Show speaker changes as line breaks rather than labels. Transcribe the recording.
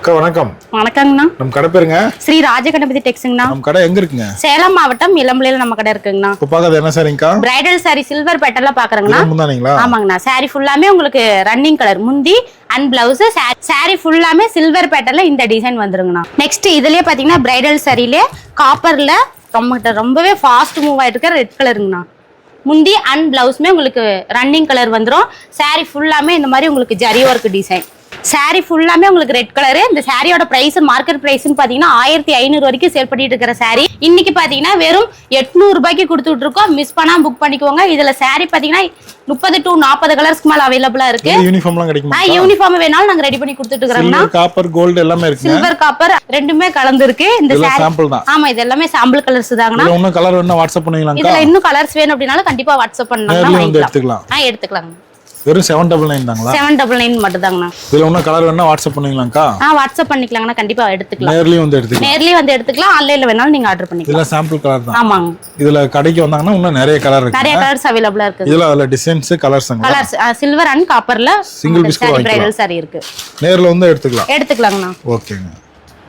அக்கா வணக்கம்.
வணக்கங்கண்ணா.
நம்ம கடை பேருங்க?
ஸ்ரீ ராஜகணபதி டெக்ஸ்ங்கண்ணா.
நம்ம கடை எங்க இருக்குங்க?
சேலம் மாவட்டம் இளம்பிள்ளையில நம்ம கடை இருக்குங்கண்ணா.
இப்போ பாக்குறது என்ன சாரிங்கக்கா?
பிரைடல் சாரி சில்வர் பேட்டர்ல பாக்குறேங்கண்ணா.
முந்தானீங்களா?
ஆமாங்கண்ணா. சாரி ஃபுல்லாமே உங்களுக்கு ரன்னிங் கலர் முந்தி அண்ட் பிளவுஸ். சாரி ஃபுல்லாமே சில்வர் பேட்டர்ல இந்த டிசைன் வந்துருங்கண்ணா. நெக்ஸ்ட் இதுலயே பாத்தீங்கன்னா பிரைடல் சாரிலே காப்பர்ல ரொம்பவே ஃபாஸ்ட் மூவ் ஆயிட்டு இருக்க ரெட் கலருங்கண்ணா. முந்தி அண்ட் பிளவுஸ்மே உங்களுக்கு ரன்னிங் கலர் வந்துடும். சாரி ஃபுல்லாமே இந்த மாதிரி உங்களுக்கு ஜரி ஒர்க் டிசைன். சாரி ஃபுல்லாமே உங்களுக்கு ரெட் கலரு. இந்த சாரியோட பிரைஸ் மார்க்கெட் பிரைஸ்னு பாத்தீங்கன்னா 1500 வரைக்கும் சேல் பண்ணிட்டு இருக்கிற சாரி இன்னைக்கு பாத்தீங்கன்னா வெறும் 800 ரூபாய்க்கு கொடுத்துட்டு இருக்கோம். மிஸ் பண்ணாம புக் பண்ணிக்கோங்க. இதுல சாரி பாத்தீங்கன்னா 30 to 40 கலர்ஸ்க்கு மேல அவைலபிளா இருக்கு.
யூனிஃபார்ம்லாம் கிடைக்குமா?
யூனிஃபார்ம் வேணாலும் நாங்க ரெடி பண்ணி கொடுத்துட்டு இருக்கோம்.
சில்வர் காப்பர் கோல்ட் எல்லாமே இருக்கு.
சில்வர் காப்பர் ரெண்டுமே கலந்து இருக்கு. இந்த சாரி
சாம்பிள் தான்.
ஆமா, இது எல்லாமே சாம்பிள் கலர்ஸ் தாங்கண்ணா.
இதுல இன்னும் கலர் வேணா வாட்ஸ்அப் பண்ணீங்களா?
இதுல இன்னும் கலர்ஸ் வேணும் அப்படினாலும் கண்டிப்பா வாட்ஸ்அப் பண்ணலாம். எடுத்துக்கலாம்.
வெறும் 799 தாங்களா?
799 மட்டும் தாங்கண்ணா.
இதுல இன்னும் கலர் வேணா வாட்ஸ்அப் பண்ணீங்களாக்கா?
வாட்ஸ்அப் பண்ணிக்கலாங்கண்ணா. கண்டிப்பா எடுத்துக்கலாம்.
நேர்லயும் வந்து எடுத்துக்கலாம்.
ஆன்லைன்ல வேணாலும் நீங்க ஆர்டர் பண்ணிக்கலாம்.
இதெல்லாம் சாம்பிள் கலர் தான்.
ஆமாங்க.
இதுல கடைக்கு வந்தாங்கன்னா இன்னும் நிறைய கலர் இருக்கு.
நிறைய கலர்ஸ் அவேலபிளா இருக்கு.
இதுல டிசைன்ஸ் கலர்ஸ்
சில்வர் அண்ட் காப்பர்ல
சிங்கிள் பீஸ்
பிரைடல் சாரி இருக்கு.
நேர்ல வந்து எடுத்துக்கலாங்கண்ணா.
ஓகேங்க.